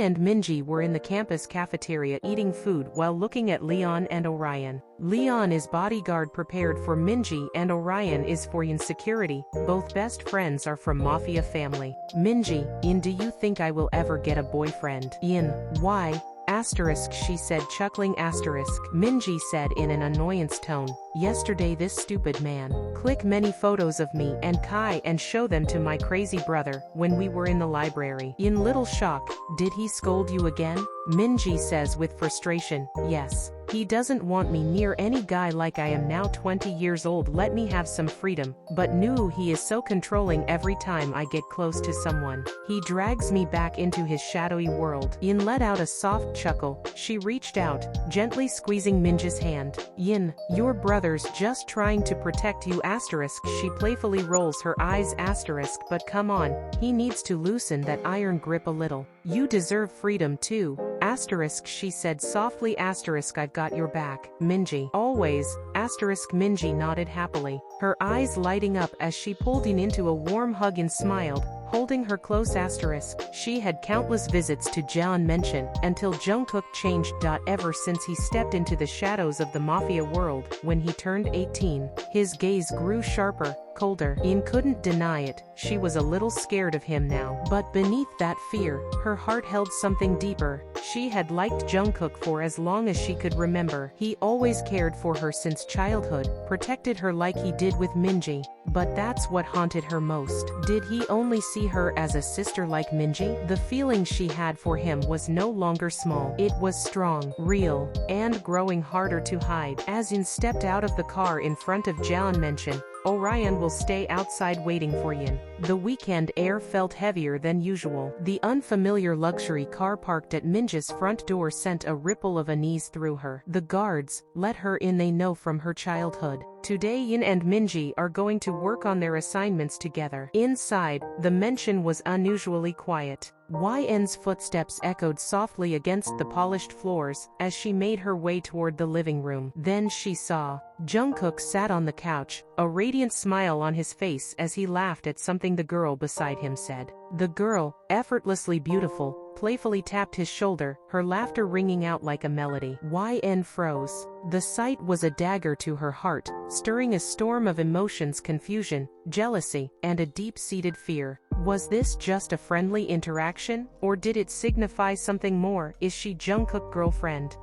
and Minji were in the campus cafeteria eating food while looking at Leon and Orion. Leon is bodyguard prepared for Minji and Orion is for Yin security. Both best friends are from mafia family. Minji, Yin, do you think I will ever get a boyfriend? Yin, why? Asterisk, she said, chuckling. Asterisk. Minji said in an annoyance tone, yesterday this stupid man click many photos of me and Kai and show them to my crazy brother when we were in the library. In little shock, did he scold you again? Minji says with frustration, yes. He doesn't want me near any guy like I am now 20 years old. Let me have some freedom, but no, he is so controlling every time I get close to someone. He drags me back into his shadowy world. Yin let out a soft chuckle. She reached out, gently squeezing Minji's hand. Yin, your brother's just trying to protect you. Asterisk, she playfully rolls her eyes. Asterisk, but come on, he needs to loosen that iron grip a little. You deserve freedom too. Asterisk, she said softly. Asterisk, I've got your back, Minji. Always. Asterisk. Minji nodded happily, her eyes lighting up as she pulled Yin into a warm hug and smiled, holding her close. Asterisk. She had countless visits to Jeon Mansion until Jungkook changed. Ever since he stepped into the shadows of the mafia world when he turned 18, his gaze grew sharper, colder. Yin couldn't deny it, she was a little scared of him now. But beneath that fear, her heart held something deeper. She had liked Jungkook for as long as she could remember. He always cared for her since childhood, protected her like he did with Minji. But that's what haunted her most. Did he only see her as a sister like Minji? The feeling she had for him was no longer small. It was strong, real, and growing harder to hide. As Yin stepped out of the car in front of Jeon Mansion, Orion will stay outside waiting for Yin. The weekend air felt heavier than usual. The unfamiliar luxury car parked at Minji's front door sent a ripple of unease through her. The guards let her in, they know from her childhood. Today Yin and Minji are going to work on their assignments together. Inside, the mansion was unusually quiet. Yn's footsteps echoed softly against the polished floors as she made her way toward the living room. Then she saw Jungkook sat on the couch, a radiant smile on his face as he laughed at something the girl beside him said. The girl, effortlessly beautiful, playfully tapped his shoulder, her laughter ringing out like a melody. Yn froze. The sight was a dagger to her heart, stirring a storm of emotions: confusion, jealousy, and a deep-seated fear. Was this just a friendly interaction, or did it signify something more? Is she Jungkook's girlfriend?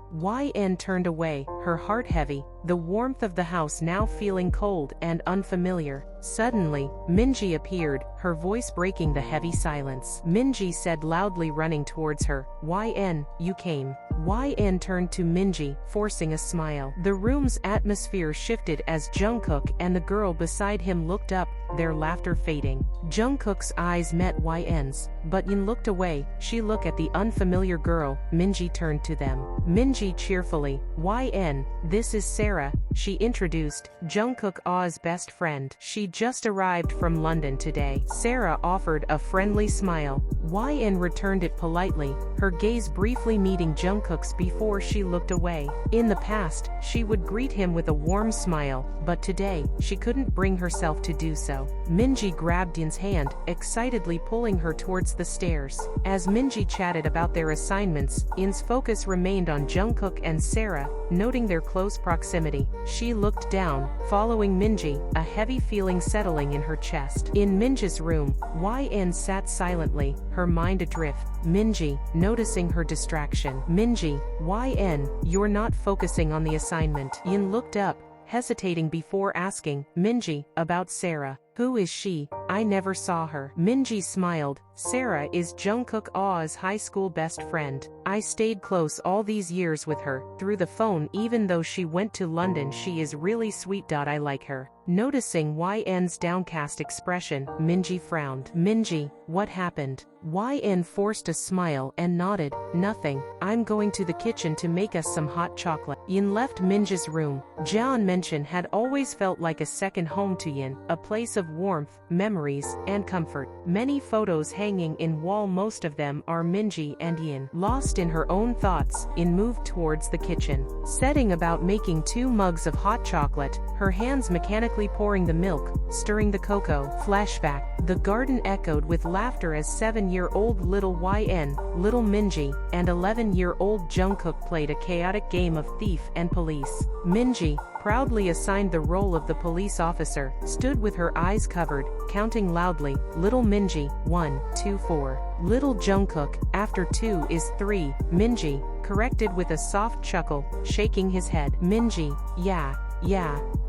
Yn turned away, her heart heavy, the warmth of the house now feeling cold and unfamiliar. Suddenly, Minji appeared, her voice breaking the heavy silence. Minji said loudly, running towards her, Yn, you came. Yn turned to Minji, forcing a smile. The room's atmosphere shifted as Jungkook and the girl beside him looked up, their laughter fading. Jungkook's eyes met Yn's, but Yin looked away. She looked at the unfamiliar girl. Minji turned to them. Minji cheerfully, Yn, this is Sara, she introduced, Jungkook's best friend. She just arrived from London today. Sara offered a friendly smile. Yn returned it politely, her gaze briefly meeting Jungkook's before she looked away. In the past, she would greet him with a warm smile, but today, she couldn't bring herself to do so. Minji grabbed Yin's hand, excitedly pulling her towards the stairs. As Minji chatted about their assignments, Yin's focus remained on Jungkook and Sara, noting their close proximity. She looked down, following Minji, a heavy feeling settling in her chest. In Minji's room, Yn sat silently, her mind adrift. Minji, noticing her distraction. Minji, Yn, you're not focusing on the assignment. Yin looked up, hesitating before asking, Minji, about Sara. Who is she? I never saw her. Minji smiled. Sara is Jungkook's high school best friend. I stayed close all these years with her, through the phone. Even though she went to London, she is really sweet. I like her. NoticingYn's downcast expression, Minji frowned. Minji, what happened? Yn forced a smile and nodded. Nothing. I'm going to the kitchen to make us some hot chocolate. Yin left Minji's room. Jeon Mansion had always felt like a second home to Yin, a place of of warmth, memories, and comfort. Many photos hanging in wall, most of them are Minji and Yin. Lost in her own thoughts, Yin moved towards the kitchen, setting about making 2 mugs of hot chocolate, her hands mechanically pouring the milk, stirring the cocoa. Flashback. The garden echoed with laughter as 7-year-old little Yin, little Minji, and 11-year-old Jungkook played a chaotic game of thief and police. Minji, proudly assigned the role of the police officer, stood with her eyes covered, counting loudly, little Minji, 1, 2, 4. Little Jungkook, after 2 is 3, Minji, corrected with a soft chuckle, shaking his head. Minji, yeah,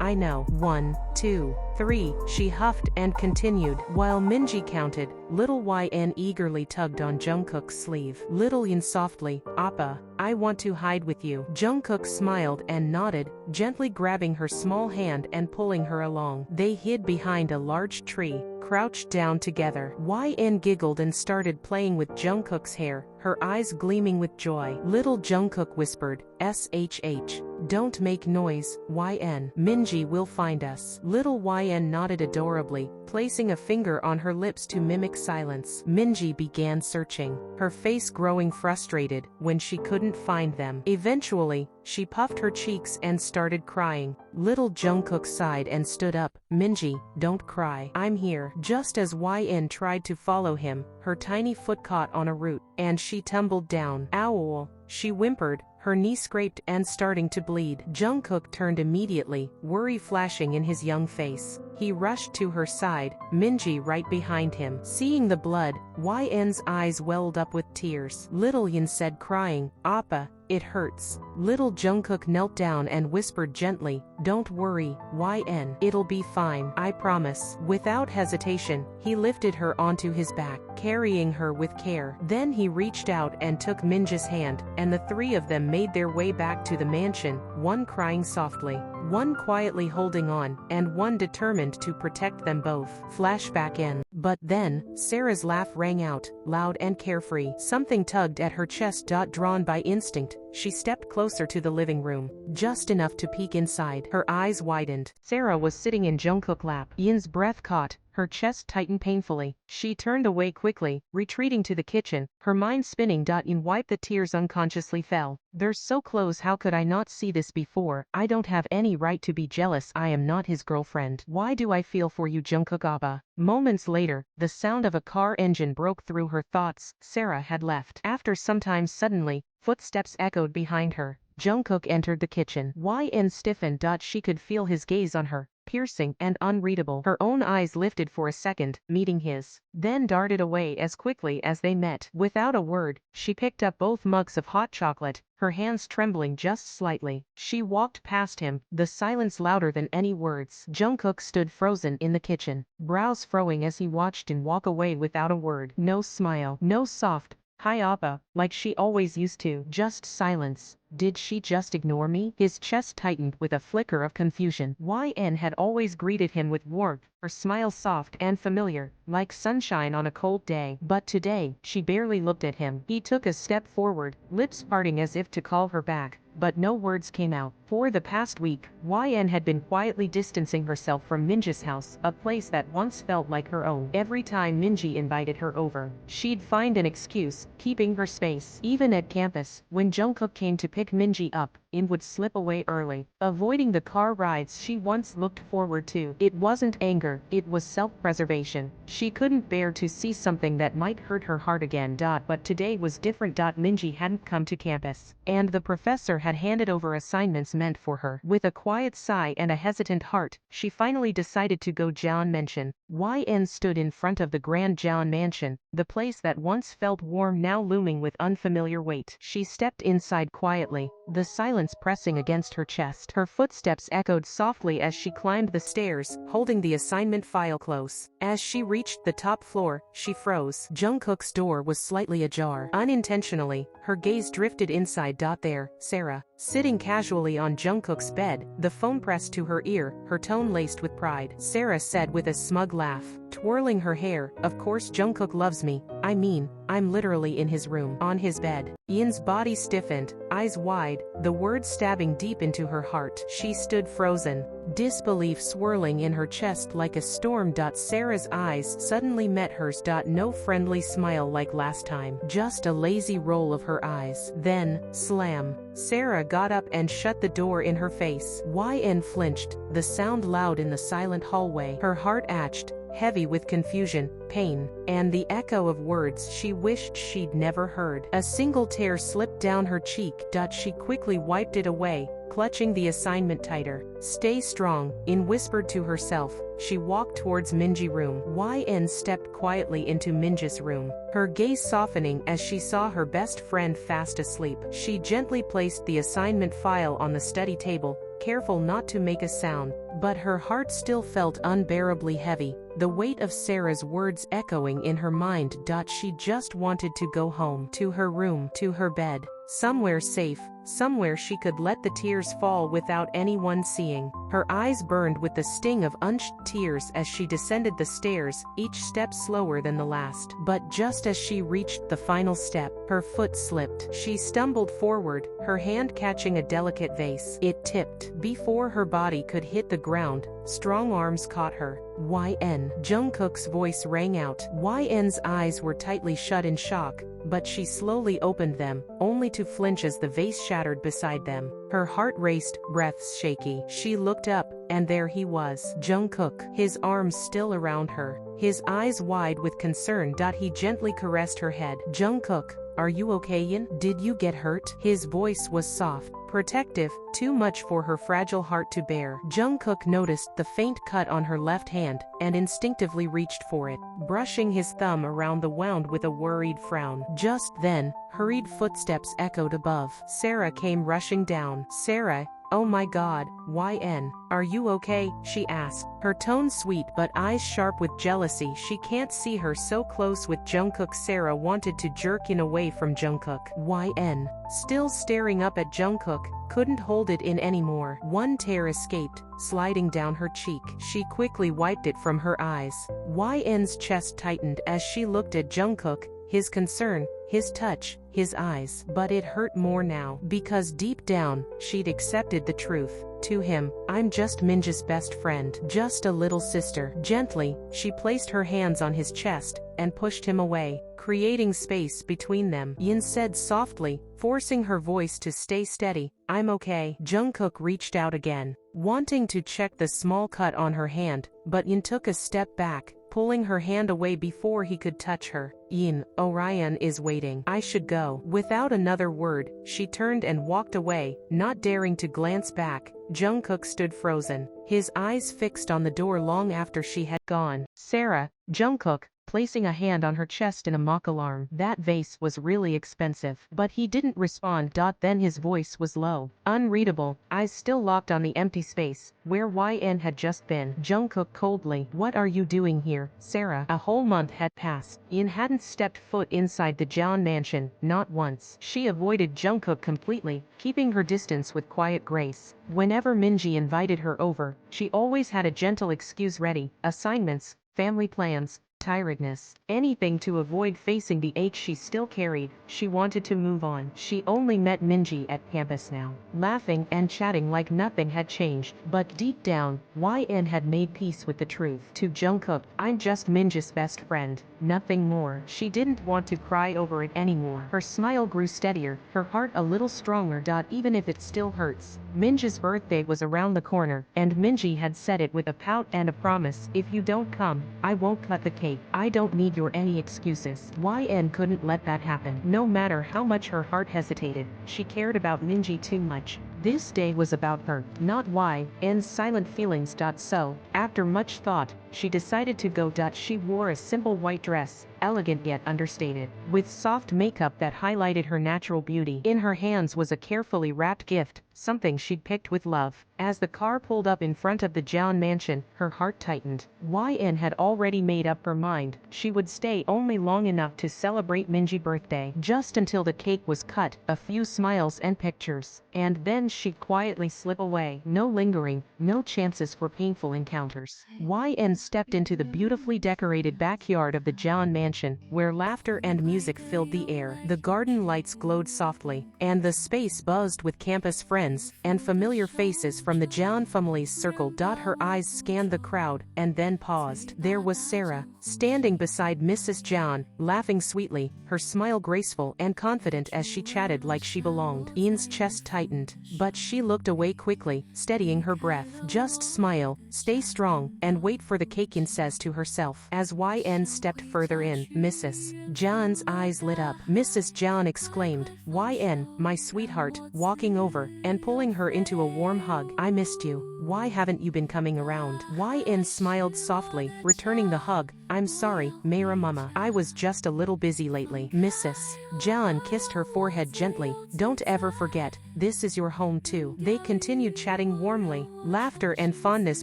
I know. 1, 2, 3, she huffed and continued. While Minji counted, little Yin eagerly tugged on Jungkook's sleeve. Little Yin softly, Appa, I want to hide with you. Jungkook smiled and nodded, gently grabbing her small hand and pulling her along. They hid behind a large tree, crouched down together. Yin giggled and started playing with Jungkook's hair, her eyes gleaming with joy. Little Jungkook whispered, "Shh, don't make noise, Yin. Minji will find us." Little Yin nodded adorably, placing a finger on her lips to mimic silence. Minji began searching, her face growing frustrated when she couldn't find them. Eventually, she puffed her cheeks and started crying. Little Jungkook sighed and stood up. Minji, don't cry. I'm here. Just as Yin tried to follow him, her tiny foot caught on a root, and she tumbled down. Ow! She whimpered, her knee scraped and starting to bleed. Jungkook turned immediately, worry flashing in his young face. He rushed to her side, Minji right behind him. Seeing the blood, Yin's eyes welled up with tears. Little Yin said, crying, Appa, it hurts. Little Jungkook knelt down and whispered gently, don't worry, Yin. It'll be fine, I promise. Without hesitation, he lifted her onto his back, carrying her with care. Then he reached out and took Minji's hand, and the 3 of them made their way back to the mansion, one crying softly, one quietly holding on, and one determined to protect them both. Flashback in. But then, Sara's laugh rang out, loud and carefree. Something tugged at her chest. Drawn by instinct, she stepped closer to the living room, just enough to peek inside. Her eyes widened. Sara was sitting in Jungkook's lap. Yin's breath caught, her chest tightened painfully. She turned away quickly, retreating to the kitchen, her mind spinning. Yin wiped the tears unconsciously fell. They're so close, how could I not see this before? I don't have any right to be jealous, I am not his girlfriend. Why do I feel for you, Jungkook Appa? Moments later, the sound of a car engine broke through her thoughts. Sara had left. After some time, suddenly, footsteps echoed behind her. Jungkook entered the kitchen. Yin stiffened. She could feel his gaze on her, piercing and unreadable. Her own eyes lifted for a second, meeting his, then darted away as quickly as they met. Without a word, she picked up both mugs of hot chocolate, her hands trembling just slightly. She walked past him, the silence louder than any words. Jungkook stood frozen in the kitchen, brows furrowing as he watched Yin walk away without a word. No smile, no soft, hi Appa, like she always used to. Just silence. Did she just ignore me? His chest tightened with a flicker of confusion. Yin had always greeted him with warmth, her smile soft and familiar, like sunshine on a cold day. But today, she barely looked at him. He took a step forward, lips parting as if to call her back, but no words came out. For the past week, Yin had been quietly distancing herself from Minji's house, a place that once felt like her own. Every time Minji invited her over, she'd find an excuse, keeping her space. Even at campus, when Jungkook came to pick Minji up, Yin would slip away early, avoiding the car rides she once looked forward to. It wasn't anger, it was self-preservation. She couldn't bear to see something that might hurt her heart again. But today was different. Minji hadn't come to campus, and the professor had handed over assignments meant for her. With a quiet sigh and a hesitant heart, she finally decided to go. Jian Mansion. Yin stood in front of the grand Jian Mansion, the place that once felt warm now looming with unfamiliar weight. She stepped inside quietly, the silence pressing against her chest. Her footsteps echoed softly as she climbed the stairs, holding the assignment file close. As she reached the top floor, she froze. Jungkook's door was slightly ajar. Unintentionally, her gaze drifted inside. There, Sara, sitting casually on Jungkook's bed, the phone pressed to her ear, her tone laced with pride. Sara said with a smug laugh, twirling her hair. Of course Jungkook loves me, I mean, I'm literally in his room, on his bed. Yin's body stiffened, eyes wide, the words stabbing deep into her heart. She stood frozen, disbelief swirling in her chest like a storm. Sara's eyes suddenly met hers. No friendly smile like last time, just a lazy roll of her eyes. Then, slam. Sara got up and shut the door in her face. YN flinched, the sound loud in the silent hallway. Her heart ached, heavy with confusion, pain, and the echo of words she wished she'd never heard. A single tear slipped down her cheek. She quickly wiped it away, clutching the assignment tighter. Stay strong, Yin whispered to herself. She walked towards Minji's room. YN stepped quietly into Minji's room, her gaze softening as she saw her best friend fast asleep. She gently placed the assignment file on the study table, careful not to make a sound, but her heart still felt unbearably heavy, the weight of Sara's words echoing in her mind. She just wanted to go home, to her room, to her bed, somewhere safe, somewhere she could let the tears fall without anyone seeing. Her eyes burned with the sting of unshed tears as she descended the stairs, each step slower than the last. But just as she reached the final step, her foot slipped. She stumbled forward, her hand catching a delicate vase. It tipped. Before her body could hit the ground, strong arms caught her. YN. Jungkook's voice rang out. YN's eyes were tightly shut in shock, but she slowly opened them, only to flinch as the vase shattered beside them. Her heart raced, breaths shaky. She looked up, and there he was, Jungkook, his arms still around her, his eyes wide with concern. He gently caressed her head. Jungkook, are you okay, Yin? Did you get hurt? His voice was soft, protective, too much for her fragile heart to bear. Jungkook noticed the faint cut on her left hand, and instinctively reached for it, brushing his thumb around the wound with a worried frown. Just then, hurried footsteps echoed above. Sara came rushing down. Sara, oh my god, YN, are you okay? She asked, her tone sweet but eyes sharp with jealousy. She can't see her so close with Jungkook. Sara wanted to jerk in away from Jungkook. YN, still staring up at Jungkook, couldn't hold it in anymore. One tear escaped, sliding down her cheek. She quickly wiped it from her eyes. YN's chest tightened as she looked at Jungkook, his concern, his touch, his eyes. But it hurt more now, because deep down, she'd accepted the truth. To him, I'm just Minji's best friend, just a little sister. Gently, she placed her hands on his chest, and pushed him away, creating space between them. Yin said softly, forcing her voice to stay steady, I'm okay. Jungkook reached out again, wanting to check the small cut on her hand, but Yin took a step back, pulling her hand away before he could touch her. Yin, Orion is waiting. I should go. Without another word, she turned and walked away, not daring to glance back. Jungkook stood frozen, his eyes fixed on the door long after she had gone. Sara, Jungkook, placing a hand on her chest in a mock alarm. That vase was really expensive. But he didn't respond. Then his voice was low, unreadable, eyes still locked on the empty space, where YN had just been. Jungkook coldly, what are you doing here, Sara? A whole month had passed. Yin hadn't stepped foot inside the Jeon mansion, not once. She avoided Jungkook completely, keeping her distance with quiet grace. Whenever Minji invited her over, she always had a gentle excuse ready, assignments, family plans, tiredness, anything to avoid facing the ache she still carried. She wanted to move on. She only met Minji at campus now, laughing and chatting like nothing had changed. But deep down, YN had made peace with the truth. To Jungkook, I'm just Minji's best friend, nothing more. She didn't want to cry over it anymore. Her smile grew steadier, her heart a little stronger. Even if it still hurts. Minji's birthday was around the corner, and Minji had said it with a pout and a promise, if you don't come, I won't cut the cake. I don't need your any excuses. YN couldn't let that happen. No matter how much her heart hesitated, she cared about Minji too much. This day was about her, not YN's silent feelings. So, after much thought, she decided to go. She wore a simple white dress, elegant yet understated, with soft makeup that highlighted her natural beauty. In her hands was a carefully wrapped gift, something she'd picked with love. As the car pulled up in front of the Jeon mansion, her heart tightened. YN had already made up her mind. She would stay only long enough to celebrate Minji's birthday, just until the cake was cut, a few smiles and pictures, and then then she'd quietly slip away. No lingering, no chances for painful encounters. YN stepped into the beautifully decorated backyard of the John mansion, where laughter and music filled the air. The garden lights glowed softly, and the space buzzed with campus friends and familiar faces from the John family's circle. Her eyes scanned the crowd, and then paused. There was Sara, standing beside Mrs. John, laughing sweetly, her smile graceful and confident as she chatted like she belonged. Ian's chest tightened, but she looked away quickly, steadying her breath. Just smile, stay strong, and wait for the cake, Ian says to herself. As YN stepped further in, Mrs. John's eyes lit up. Mrs. John exclaimed, YN, my sweetheart, walking over and pulling her into a warm hug. I missed you. Why haven't you been coming around? YN smiled softly, returning the hug. I'm sorry, Mayra Mama. I was just a little busy lately. Mrs. John kissed her forehead gently. Don't ever forget, this is your home too. They continued chatting warmly, laughter and fondness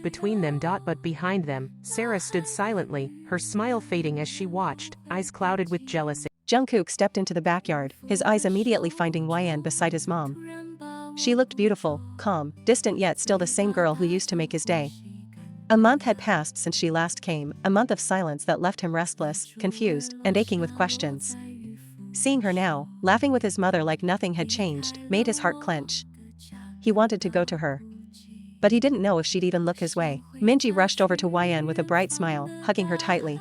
between them. But behind them, Sara stood silently, her smile fading as she watched, eyes clouded with jealousy. Jungkook stepped into the backyard, his eyes immediately finding YN beside his mom. She looked beautiful, calm, distant, yet still the same girl who used to make his day. A month had passed since she last came, a month of silence that left him restless, confused, and aching with questions. Seeing her now, laughing with his mother like nothing had changed, made his heart clench. He wanted to go to her, but he didn't know if she'd even look his way. Minji rushed over to YN with a bright smile, hugging her tightly.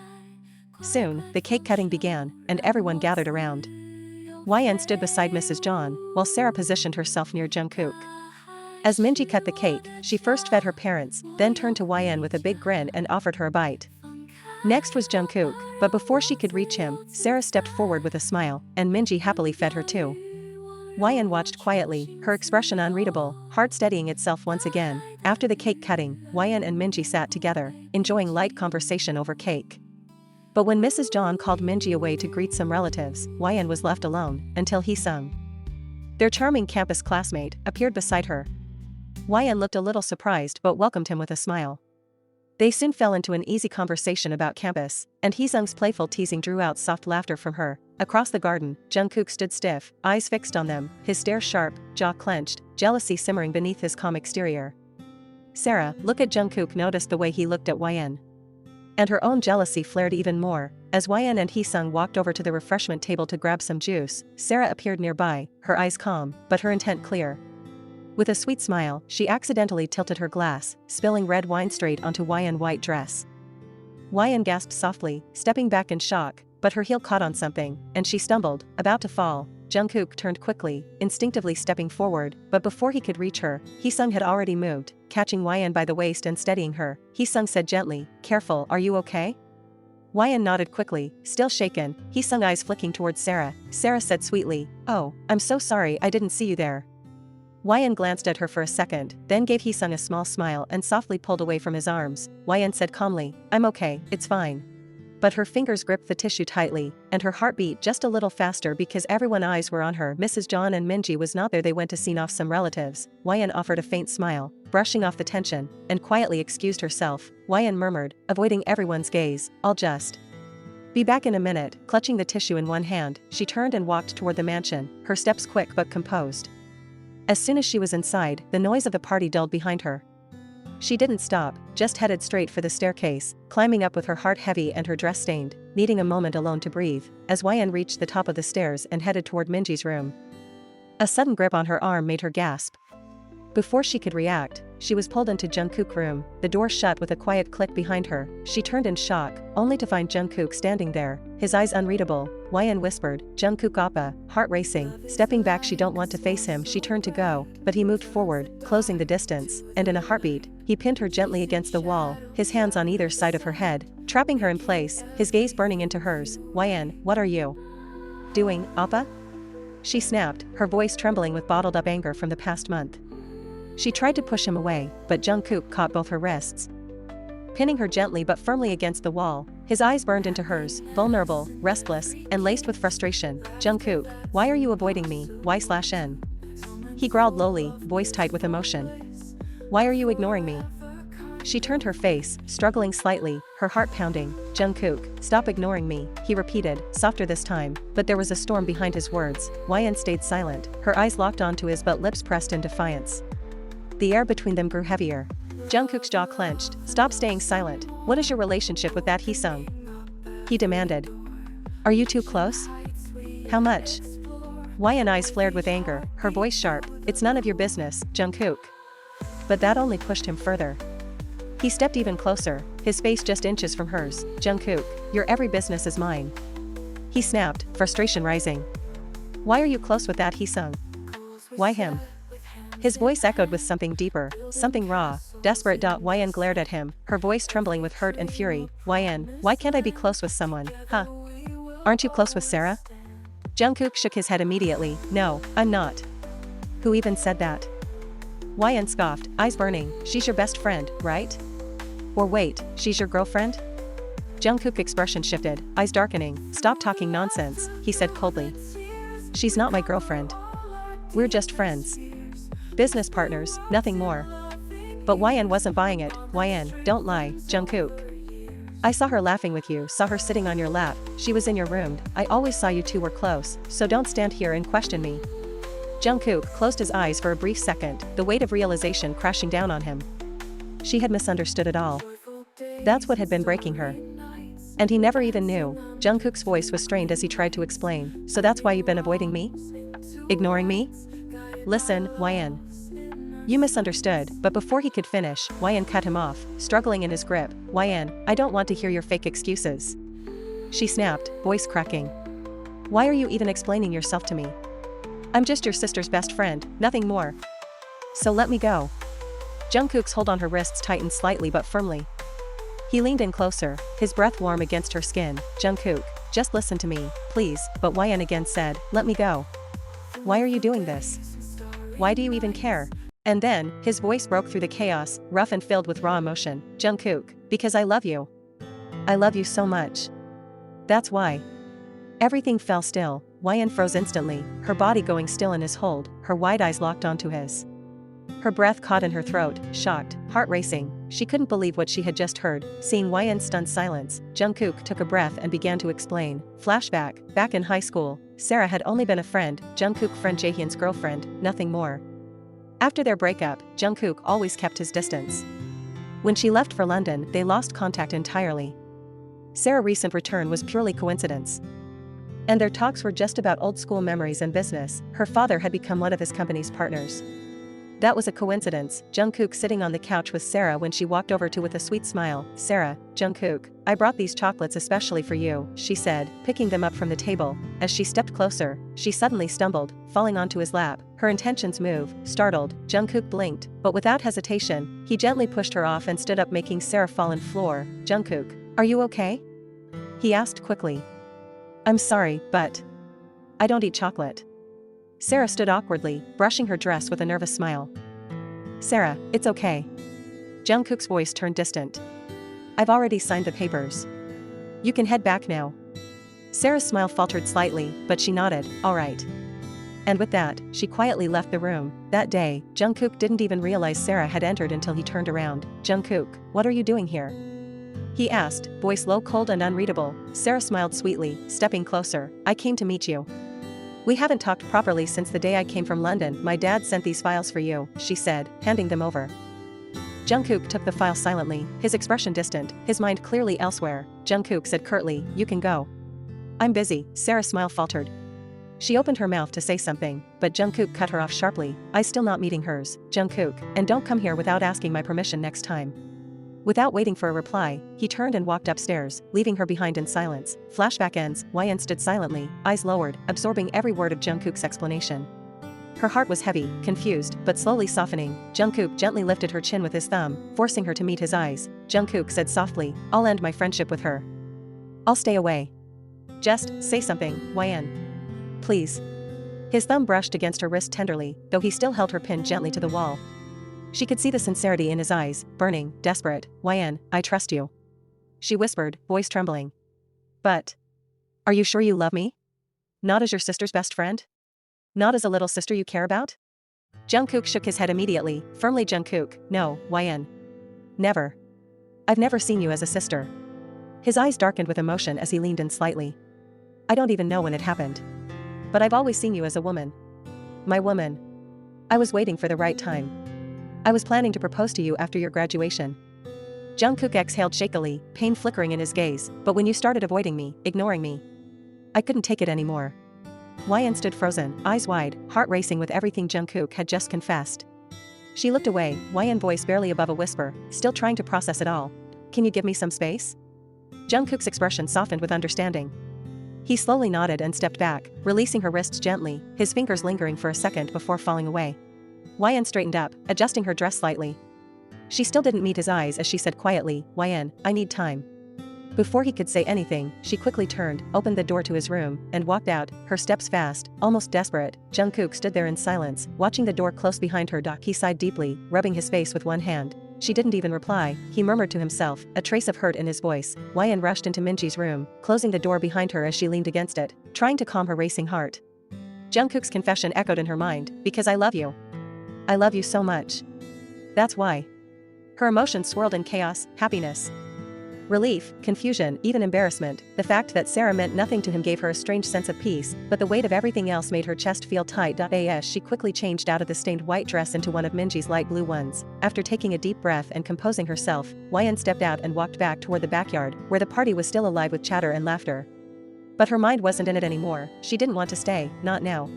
Soon, the cake cutting began, and everyone gathered around. YN stood beside Mrs. John, while Sara positioned herself near Jungkook. As Minji cut the cake, she first fed her parents, then turned to YN with a big grin and offered her a bite. Next was Jungkook, but before she could reach him, Sara stepped forward with a smile, and Minji happily fed her too. YN watched quietly, her expression unreadable, heart steadying itself once again. After the cake cutting, YN and Minji sat together, enjoying light conversation over cake. But when Mrs. John called Minji away to greet some relatives, YN was left alone, until Hee-sung, their charming campus classmate, appeared beside her. YN looked a little surprised but welcomed him with a smile. They soon fell into an easy conversation about campus, and Hee-sung's playful teasing drew out soft laughter from her. Across the garden, Jungkook stood stiff, eyes fixed on them, his stare sharp, jaw clenched, jealousy simmering beneath his calm exterior. Sara, look at Jungkook, noticed the way he looked at YN. And her own jealousy flared even more. As YN and Hee-sung walked over to the refreshment table to grab some juice, Sara appeared nearby, her eyes calm, but her intent clear. With a sweet smile, she accidentally tilted her glass, spilling red wine straight onto YN's white dress. YN gasped softly, stepping back in shock, but her heel caught on something, and she stumbled, about to fall. Jungkook turned quickly, instinctively stepping forward, but before he could reach her, Hee-sung had already moved, catching YN by the waist and steadying her. Hee-sung said gently, "Careful, are you okay?" YN nodded quickly, still shaken, Hee-sung eyes flicking towards Sara. Sara said sweetly, "Oh, I'm so sorry, I didn't see you there." YN glanced at her for a second, then gave Hee-sung a small smile and softly pulled away from his arms. YN said calmly, "I'm okay, it's fine." But her fingers gripped the tissue tightly, and her heart beat just a little faster because everyone's eyes were on her. Mrs. John and Minji was not there. They went to see off some relatives. YN offered a faint smile, brushing off the tension, and quietly excused herself. YN murmured, avoiding everyone's gaze, "I'll just be back in a minute." Clutching the tissue in one hand, she turned and walked toward the mansion, her steps quick but composed. As soon as she was inside, the noise of the party dulled behind her. She didn't stop, just headed straight for the staircase, climbing up with her heart heavy and her dress stained, needing a moment alone to breathe. As YN reached the top of the stairs and headed toward Minji's room, a sudden grip on her arm made her gasp. Before she could react, she was pulled into Jungkook's room, the door shut with a quiet click behind her. She turned in shock, only to find Jungkook standing there, his eyes unreadable. YN whispered, "Jungkook oppa," heart racing. Stepping back, she don't want to face him. She turned to go, but he moved forward, closing the distance, and in a heartbeat, he pinned her gently against the wall, his hands on either side of her head, trapping her in place, his gaze burning into hers. "YN, what are you doing, oppa?" She snapped, her voice trembling with bottled up anger from the past month. She tried to push him away, but Jungkook caught both her wrists, pinning her gently but firmly against the wall. His eyes burned into hers, vulnerable, restless, and laced with frustration. "Jungkook, why are you avoiding me? Why/n?" He growled lowly, voice tight with emotion. "Why are you ignoring me?" She turned her face, struggling slightly, her heart pounding. Jungkook, stop ignoring me, he repeated, softer this time, but there was a storm behind his words. YN stayed silent, her eyes locked onto his but lips pressed in defiance. The air between them grew heavier. Jungkook's jaw clenched. Stop staying silent. What is your relationship with that Hee-sung? He demanded. Are you too close? How much? YN eyes flared with anger, her voice sharp. It's none of your business, Jungkook. But that only pushed him further. He stepped even closer, his face just inches from hers. Jungkook, your every business is mine. He snapped, frustration rising. Why are you close with that Hee-sung? Why him? His voice echoed with something deeper, something raw, desperate. YN glared at him, her voice trembling with hurt and fury. YN, why can't I be close with someone, huh? Aren't you close with Sara? Jungkook shook his head immediately. No, I'm not. Who even said that? YN scoffed, eyes burning. She's your best friend, right? Or wait, she's your girlfriend? Jungkook's expression shifted, eyes darkening. Stop talking nonsense, he said coldly. She's not my girlfriend. We're just friends. Business partners, nothing more. But YN wasn't buying it. YN, don't lie, Jungkook. I saw her laughing with you, saw her sitting on your lap, she was in your room, I always saw you two were close, so don't stand here and question me. Jungkook closed his eyes for a brief second, the weight of realization crashing down on him. She had misunderstood it all. That's what had been breaking her. And he never even knew. Jungkook's voice was strained as he tried to explain. So that's why you've been avoiding me? Ignoring me? Listen, YN. You misunderstood, but before he could finish, YN cut him off, struggling in his grip. YN, I don't want to hear your fake excuses. She snapped, voice cracking. Why are you even explaining yourself to me? I'm just your sister's best friend, nothing more. So let me go. Jungkook's hold on her wrists tightened slightly but firmly. He leaned in closer, his breath warm against her skin. Jungkook, just listen to me, please, but YN again said, let me go. Why are you doing this? Why do you even care? And then, his voice broke through the chaos, rough and filled with raw emotion. Jungkook, because I love you. I love you so much. That's why. Everything fell still. YN froze instantly, her body going still in his hold, her wide eyes locked onto his. Her breath caught in her throat, shocked, heart racing. She couldn't believe what she had just heard. Seeing YN's stunned silence, Jungkook took a breath and began to explain. Flashback, back in high school, Sara had only been a friend, Jungkook friend Jaehyun's girlfriend, nothing more. After their breakup, Jungkook always kept his distance. When she left for London, they lost contact entirely. Sara's recent return was purely coincidence. And their talks were just about old school memories and business. Her father had become one of his company's partners. That was a coincidence. Jungkook sitting on the couch with Sara when she walked over to with a sweet smile. Sara, Jungkook, I brought these chocolates especially for you, she said, picking them up from the table. As she stepped closer, she suddenly stumbled, falling onto his lap. Her intentions move. Startled, Jungkook blinked, but without hesitation, he gently pushed her off and stood up, making Sara fall on the floor. Jungkook, are you okay? He asked quickly. I'm sorry, but I don't eat chocolate. Sara stood awkwardly, brushing her dress with a nervous smile. Sara, it's okay. Jungkook's voice turned distant. I've already signed the papers. You can head back now. Sara's smile faltered slightly, but she nodded, all right. And with that, she quietly left the room. That day, Jungkook didn't even realize Sara had entered until he turned around. Jungkook, what are you doing here? He asked, voice low, cold and unreadable. Sara smiled sweetly, stepping closer. I came to meet you. We haven't talked properly since the day I came from London. My dad sent these files for you, she said, handing them over. Jungkook took the file silently, his expression distant, his mind clearly elsewhere. Jungkook said curtly, you can go. I'm busy, Sara's smile faltered. She opened her mouth to say something, but Jungkook cut her off sharply. I'm still not meeting hers, Jungkook, and don't come here without asking my permission next time. Without waiting for a reply, he turned and walked upstairs, leaving her behind in silence. Flashback ends. YN stood silently, eyes lowered, absorbing every word of Jungkook's explanation. Her heart was heavy, confused, but slowly softening. Jungkook gently lifted her chin with his thumb, forcing her to meet his eyes. Jungkook said softly, I'll end my friendship with her. I'll stay away. Just say something, YN. Please. His thumb brushed against her wrist tenderly, though he still held her pinned gently to the wall. She could see the sincerity in his eyes, burning, desperate. YN, I trust you. She whispered, voice trembling. But. Are you sure you love me? Not as your sister's best friend? Not as a little sister you care about? Jungkook shook his head immediately, firmly. Jungkook, no, YN. Never. I've never seen you as a sister. His eyes darkened with emotion as he leaned in slightly. I don't even know when it happened. But I've always seen you as a woman. My woman. I was waiting for the right time. I was planning to propose to you after your graduation. Jungkook exhaled shakily, pain flickering in his gaze, but when you started avoiding me, ignoring me, I couldn't take it anymore. YN stood frozen, eyes wide, heart racing with everything Jungkook had just confessed. She looked away, YN voice barely above a whisper, still trying to process it all. Can you give me some space? Jungkook's expression softened with understanding. He slowly nodded and stepped back, releasing her wrists gently, his fingers lingering for a second before falling away. YN straightened up, adjusting her dress slightly. She still didn't meet his eyes as she said quietly, YN, I need time. Before he could say anything, she quickly turned, opened the door to his room, and walked out, her steps fast, almost desperate. Jungkook stood there in silence, watching the door close behind her. He sighed deeply, rubbing his face with one hand. She didn't even reply, he murmured to himself, a trace of hurt in his voice. YN rushed into Minji's room, closing the door behind her as she leaned against it, trying to calm her racing heart. Jungkook's confession echoed in her mind, because I love you. I love you so much. That's why. Her emotions swirled in chaos, happiness, relief, confusion, even embarrassment. The fact that Sara meant nothing to him gave her a strange sense of peace, but the weight of everything else made her chest feel tight. As she quickly changed out of the stained white dress into one of Minji's light blue ones. After taking a deep breath and composing herself, YN stepped out and walked back toward the backyard, where the party was still alive with chatter and laughter. But her mind wasn't in it anymore. She didn't want to stay, not now.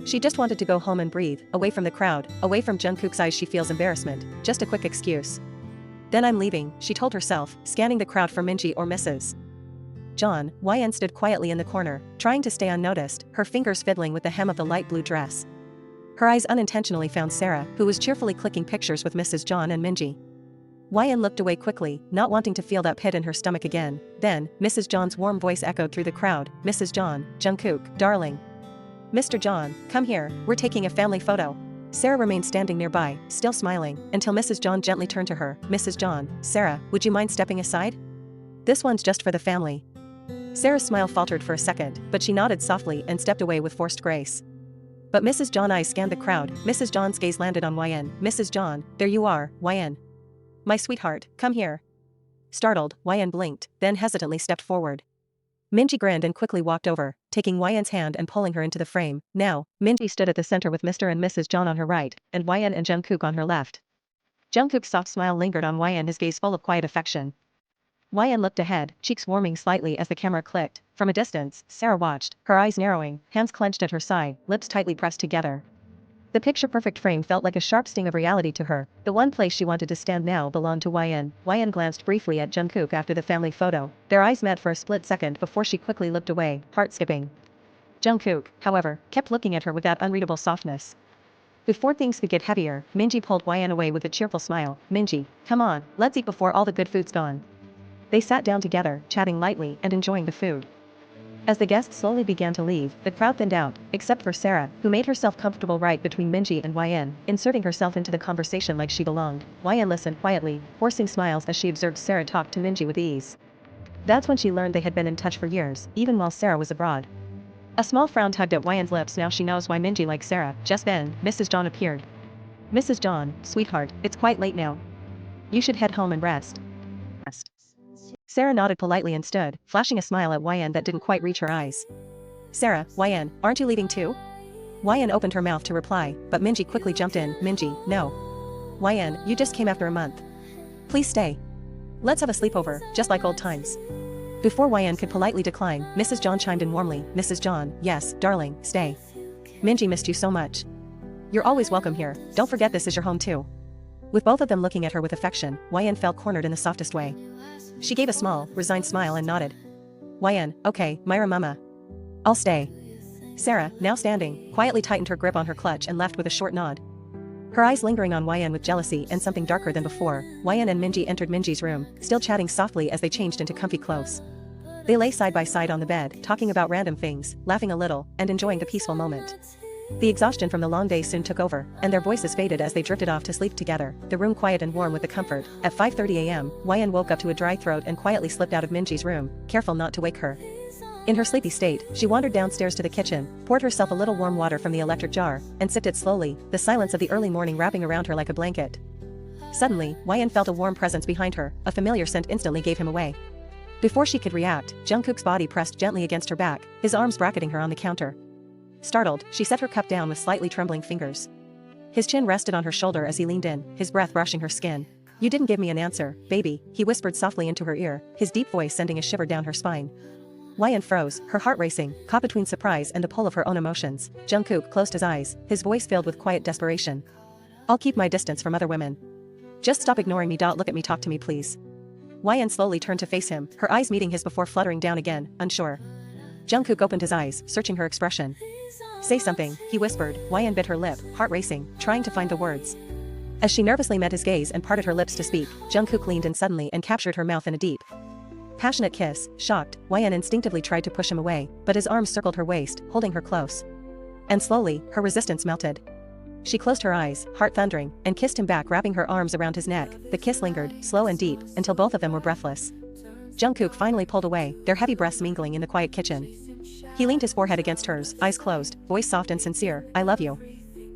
She just wanted to go home and breathe, away from the crowd, away from Jungkook's eyes. She feels embarrassment, just a quick excuse. Then I'm leaving, she told herself, scanning the crowd for Minji or Mrs. John. YN stood quietly in the corner, trying to stay unnoticed, her fingers fiddling with the hem of the light blue dress. Her eyes unintentionally found Sara, who was cheerfully clicking pictures with Mrs. John and Minji. YN looked away quickly, not wanting to feel that pit in her stomach again. Then, Mrs. John's warm voice echoed through the crowd, Mrs. John, Jungkook, darling. Mr. John, come here, we're taking a family photo. Sara remained standing nearby, still smiling, until Mrs. John gently turned to her. Mrs. John, Sara, would you mind stepping aside? This one's just for the family. Sara's smile faltered for a second, but she nodded softly and stepped away with forced grace. But Mrs. John's eyes scanned the crowd. Mrs. John's gaze landed on YN. Mrs. John, there you are, YN. My sweetheart, come here. Startled, YN blinked, then hesitantly stepped forward. Minji grinned and quickly walked over, taking YN's hand and pulling her into the frame. Now, Minji stood at the center with Mr. and Mrs. John on her right, and YN and Jungkook on her left. Jungkook's soft smile lingered on YN, his gaze full of quiet affection. YN looked ahead, cheeks warming slightly as the camera clicked. From a distance, Sara watched, her eyes narrowing, hands clenched at her side, lips tightly pressed together. The picture-perfect frame felt like a sharp sting of reality to her. The one place she wanted to stand now belonged to YN. YN glanced briefly at Jungkook after the family photo. Their eyes met for a split second before she quickly looked away, heart skipping. Jungkook, however, kept looking at her with that unreadable softness. Before things could get heavier, Minji pulled YN away with a cheerful smile. Minji, come on, let's eat before all the good food's gone. They sat down together, chatting lightly and enjoying the food. As the guests slowly began to leave, the crowd thinned out, except for Sara, who made herself comfortable right between Minji and YN, inserting herself into the conversation like she belonged. YN listened quietly, forcing smiles as she observed Sara talk to Minji with ease. That's when she learned they had been in touch for years, even while Sara was abroad. A small frown tugged at YN's lips. Now she knows why Minji likes Sara. Just then, Mrs. John appeared. Mrs. John, sweetheart, it's quite late now. You should head home and rest. Sara nodded politely and stood, flashing a smile at YN that didn't quite reach her eyes. Sara, YN, aren't you leaving too? YN opened her mouth to reply, but Minji quickly jumped in. Minji, no. YN, you just came after a month. Please stay. Let's have a sleepover, just like old times. Before YN could politely decline, Mrs. John chimed in warmly. Mrs. John, yes, darling, stay. Minji missed you so much. You're always welcome here, don't forget this is your home too. With both of them looking at her with affection, YN felt cornered in the softest way. She gave a small, resigned smile and nodded. YN, okay, Myra mama. I'll stay. Sara, now standing, quietly tightened her grip on her clutch and left with a short nod. Her eyes lingering on YN with jealousy and something darker than before, YN and Minji entered Minji's room, still chatting softly as they changed into comfy clothes. They lay side by side on the bed, talking about random things, laughing a little, and enjoying the peaceful moment. The exhaustion from the long day soon took over, and their voices faded as they drifted off to sleep together, the room quiet and warm with the comfort. At 5:30 a.m., YN woke up to a dry throat and quietly slipped out of Minji's room, careful not to wake her. In her sleepy state, she wandered downstairs to the kitchen, poured herself a little warm water from the electric jar, and sipped it slowly, the silence of the early morning wrapping around her like a blanket. Suddenly, YN felt a warm presence behind her, a familiar scent instantly gave him away. Before she could react, Jungkook's body pressed gently against her back, his arms bracketing her on the counter. Startled, she set her cup down with slightly trembling fingers. His chin rested on her shoulder as he leaned in, his breath brushing her skin. "You didn't give me an answer, baby," he whispered softly into her ear, his deep voice sending a shiver down her spine. YN froze, her heart racing, caught between surprise and the pull of her own emotions. Jungkook closed his eyes, his voice filled with quiet desperation. "I'll keep my distance from other women. Just stop ignoring me. Look at me, talk to me please." YN slowly turned to face him, her eyes meeting his before fluttering down again, unsure. Jungkook opened his eyes, searching her expression. "Say something," he whispered. YN bit her lip, heart racing, trying to find the words. As she nervously met his gaze and parted her lips to speak, Jungkook leaned in suddenly and captured her mouth in a deep, passionate kiss. Shocked, YN instinctively tried to push him away, but his arms circled her waist, holding her close. And slowly, her resistance melted. She closed her eyes, heart thundering, and kissed him back, wrapping her arms around his neck. The kiss lingered, slow and deep, until both of them were breathless. Jungkook finally pulled away, their heavy breaths mingling in the quiet kitchen. He leaned his forehead against hers, eyes closed, voice soft and sincere. "I love you."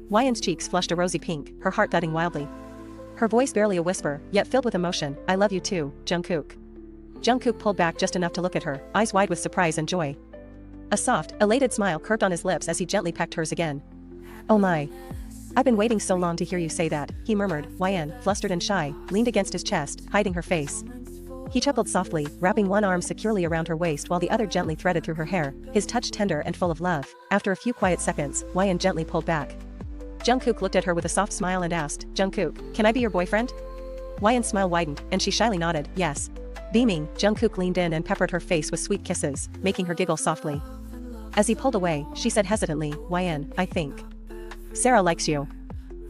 YN's cheeks flushed a rosy pink, her heart thudding wildly. Her voice barely a whisper, yet filled with emotion. "I love you too, Jungkook." Jungkook pulled back just enough to look at her, eyes wide with surprise and joy. A soft, elated smile curved on his lips as he gently pecked hers again. "Oh my. I've been waiting so long to hear you say that," he murmured. YN, flustered and shy, leaned against his chest, hiding her face. He chuckled softly, wrapping one arm securely around her waist while the other gently threaded through her hair, his touch tender and full of love. After a few quiet seconds, YN gently pulled back. Jungkook looked at her with a soft smile and asked, "Jungkook, can I be your boyfriend?" YN's smile widened, and she shyly nodded, "Yes." Beaming, Jungkook leaned in and peppered her face with sweet kisses, making her giggle softly. As he pulled away, she said hesitantly, "YN, I think Sara likes you."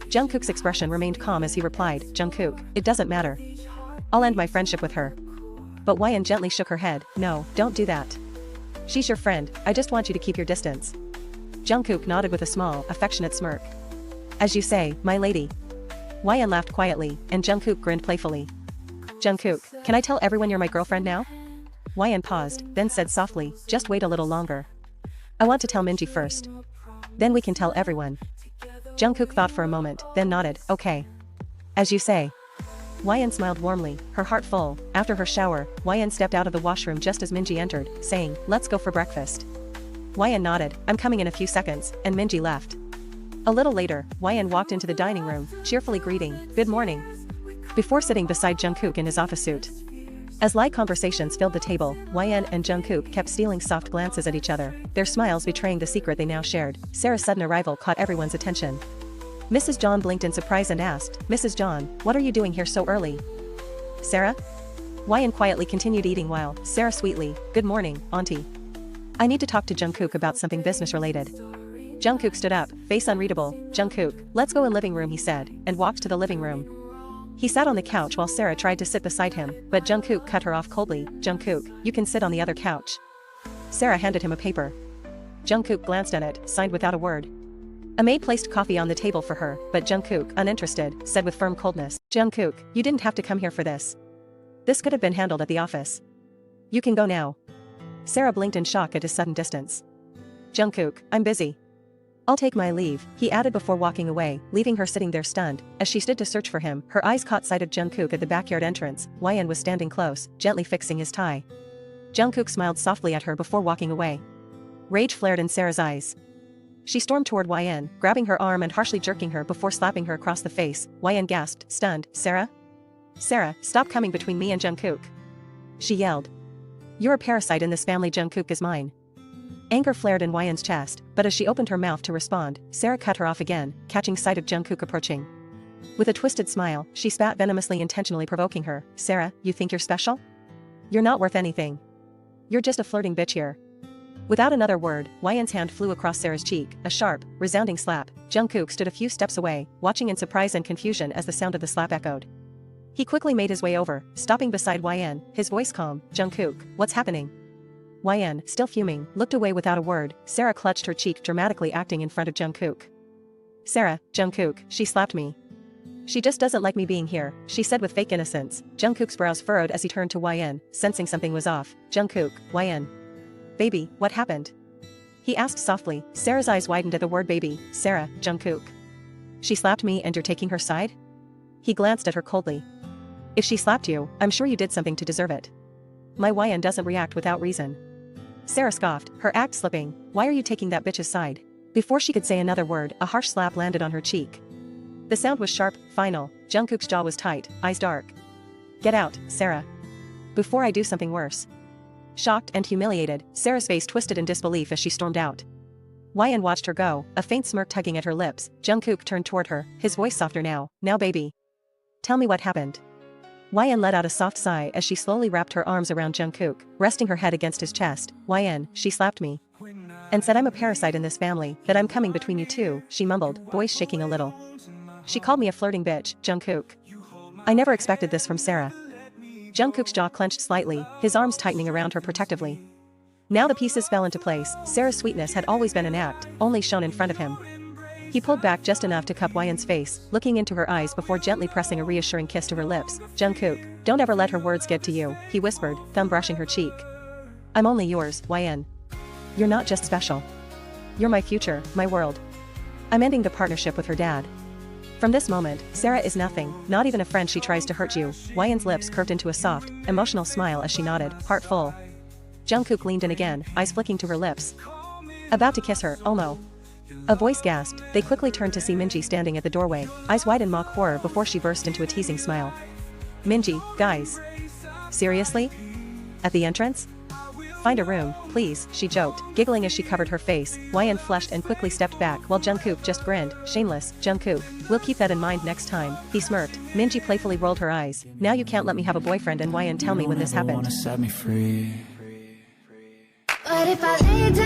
Jungkook's expression remained calm as he replied, "Jungkook, it doesn't matter. I'll end my friendship with her." But YN gently shook her head. "No, don't do that. She's your friend, I just want you to keep your distance." Jungkook nodded with a small, affectionate smirk. "As you say, my lady." YN laughed quietly, and Jungkook grinned playfully. "Jungkook, can I tell everyone you're my girlfriend now?" YN paused, then said softly, "Just wait a little longer. I want to tell Minji first. Then we can tell everyone." Jungkook thought for a moment, then nodded, "Okay. As you say." YN smiled warmly, her heart full. After her shower, YN stepped out of the washroom just as Minji entered, saying, "Let's go for breakfast." YN nodded, "I'm coming in a few seconds," and Minji left. A little later, YN walked into the dining room, cheerfully greeting, "Good morning," before sitting beside Jungkook in his office suit. As light conversations filled the table, YN and Jungkook kept stealing soft glances at each other, their smiles betraying the secret they now shared. Sara's sudden arrival caught everyone's attention. Mrs. John blinked in surprise and asked, "Mrs. John, what are you doing here so early?" "Sara?" YN quietly continued eating while Sara sweetly, "Good morning, auntie. I need to talk to Jungkook about something business-related." Jungkook stood up, face unreadable. "Jungkook, let's go in living room," he said, and walked to the living room. He sat on the couch while Sara tried to sit beside him, but Jungkook cut her off coldly. "Jungkook, you can sit on the other couch." Sara handed him a paper. Jungkook glanced at it, signed without a word. A maid placed coffee on the table for her, but Jungkook, uninterested, said with firm coldness, "Jungkook, you didn't have to come here for this. This could have been handled at the office. You can go now." Sara blinked in shock at his sudden distance. "Jungkook, I'm busy. I'll take my leave," he added before walking away, leaving her sitting there stunned. As she stood to search for him, her eyes caught sight of Jungkook at the backyard entrance. YN was standing close, gently fixing his tie. Jungkook smiled softly at her before walking away. Rage flared in Sara's eyes. She stormed toward YN, grabbing her arm and harshly jerking her before slapping her across the face. YN gasped, stunned, "Sara? Sara, stop coming between me and Jungkook," she yelled. "You're a parasite in this family. Jungkook is mine." Anger flared in YN's chest, but as she opened her mouth to respond, Sara cut her off again, catching sight of Jungkook approaching. With a twisted smile, she spat venomously, intentionally provoking her. "Sara, you think you're special? You're not worth anything. You're just a flirting bitch here." Without another word, YN's hand flew across Sara's cheek, a sharp, resounding slap. Jungkook stood a few steps away, watching in surprise and confusion as the sound of the slap echoed. He quickly made his way over, stopping beside YN, his voice calm. "Jungkook, what's happening?" YN, still fuming, looked away without a word. Sara clutched her cheek, dramatically acting in front of Jungkook. "Sara, Jungkook, she slapped me. She just doesn't like me being here," she said with fake innocence. Jungkook's brows furrowed as he turned to YN, sensing something was off. "Jungkook, YN. Baby, what happened?" he asked softly. Sara's eyes widened at the word baby. "Sara, Jungkook. She slapped me and you're taking her side?" He glanced at her coldly. If she slapped you, I'm sure you did something to deserve it. My YN doesn't react without reason. Sara scoffed, her act slipping. Why are you taking that bitch's side? Before she could say another word, a harsh slap landed on her cheek. The sound was sharp, final. Jungkook's jaw was tight, eyes dark. Get out, Sara. Before I do something worse. Shocked and humiliated, Sara's face twisted in disbelief as she stormed out. YN watched her go, a faint smirk tugging at her lips. Jungkook turned toward her, his voice softer now. Now baby. Tell me what happened. YN let out a soft sigh as she slowly wrapped her arms around Jungkook, resting her head against his chest. YN, she slapped me. And said I'm a parasite in this family, that I'm coming between you two, she mumbled, voice shaking a little. She called me a flirting bitch, Jungkook. I never expected this from Sara. Jungkook's jaw clenched slightly, his arms tightening around her protectively. Now the pieces fell into place. Sara's sweetness had always been an act, only shown in front of him. He pulled back just enough to cup YN's face, looking into her eyes before gently pressing a reassuring kiss to her lips. Jungkook, don't ever let her words get to you, he whispered, thumb brushing her cheek. I'm only yours, YN. You're not just special. You're my future, my world. I'm ending the partnership with her dad. From this moment, Sara is nothing, not even a friend she tries to hurt you. YN's lips curved into a soft, emotional smile as she nodded, heart full. Jungkook leaned in again, eyes flicking to her lips. About to kiss her, oh no. A voice gasped. They quickly turned to see Minji standing at the doorway, eyes wide in mock horror before she burst into a teasing smile. Minji, guys. Seriously? At the entrance? Find a room, please, she joked, giggling as she covered her face. YN flushed and quickly stepped back while Jungkook just grinned, shameless. Jungkook, we'll keep that in mind next time, he smirked. Minji playfully rolled her eyes. Now you can't let me have a boyfriend and YN tell me when this happened. But if I lay down